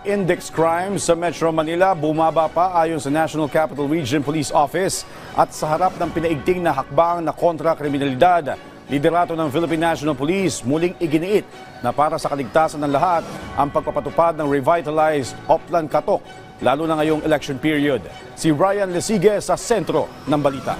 index crime sa Metro Manila bumaba pa ayon sa National Capital Region Police Office at sa harap ng pinaigting na hakbang na kontra kriminalidad. Liderato ng Philippine National Police muling iginiit na para sa kaligtasan ng lahat ang pagpapatupad ng revitalized Oplan Katok, lalo na ngayong election period. Si Ryan Lesige sa sentro ng balita.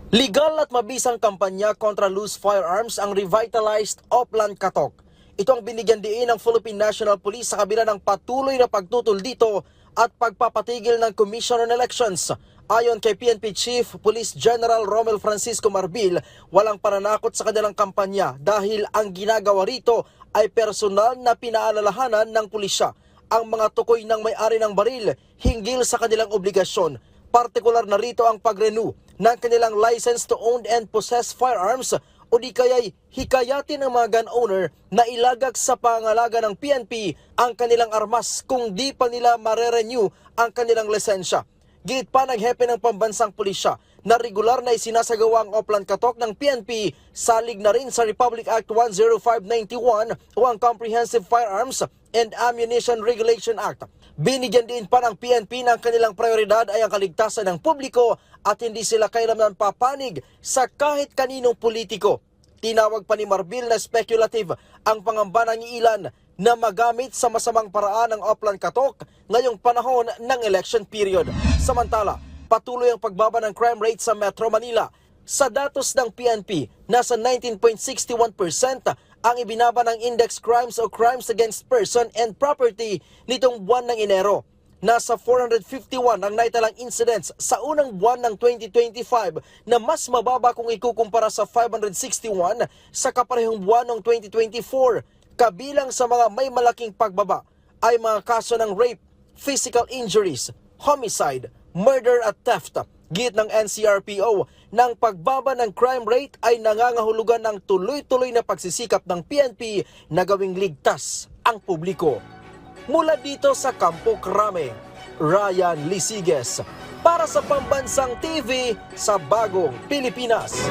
Legal at mabisang kampanya kontra loose firearms ang revitalized Oplan Katok. Ito ang binigyan diin ng Philippine National Police sa kabila ng patuloy na pagtutol dito at pagpapatigil ng Commission on Elections. Ayon kay PNP Chief Police General Romel Francisco Marbil, walang pananakot sa kanilang kampanya dahil ang ginagawa rito ay personal na pinaalalahanan ng pulisya ang mga tukoy ng may-ari ng baril hinggil sa kanilang obligasyon. Partikular na rito ang pag-renew ng kanilang license to own and possess firearms o di kaya'y hikayatin ng mga gun owner na ilagak sa pangalaga ng PNP ang kanilang armas kung di pa nila mare-renew ang kanilang lisensya. Git pa ng hepe ng pambansang pulisya na regular na isinasagawa ang Oplan Katok ng PNP, salig na rin sa Republic Act 10591 o ang Comprehensive Firearms and Ammunition Regulation Act. Binigyan din pa ng PNP ng kanilang prioridad ay ang kaligtasan ng publiko at hindi sila kailanman papanig sa kahit kaninong politiko. Tinawag pa ni Marbil na speculative ang pangamba ng ilan na magamit sa masamang paraan ng Oplan Katok ngayong panahon ng election period. Samantala, patuloy ang pagbaba ng crime rate sa Metro Manila. Sa datos ng PNP, nasa 19.61% ang ibinaba ng index crimes o crimes against person and property nitong buwan ng Enero. Nasa 451 ang naitalang incidents sa unang buwan ng 2025 na mas mababa kung ikukumpara sa 561 sa kaparehong buwan ng 2024. Kabilang sa mga may malaking pagbaba ay mga kaso ng rape, physical injuries, homicide, murder at theft. Git ng NCRPO, ng pagbaba ng crime rate ay nangangahulugan ng tuloy-tuloy na pagsisikap ng PNP na gawing ligtas ang publiko. Mula dito sa Campo Crame, Ryan Lisiges para sa Pambansang TV sa Bagong Pilipinas.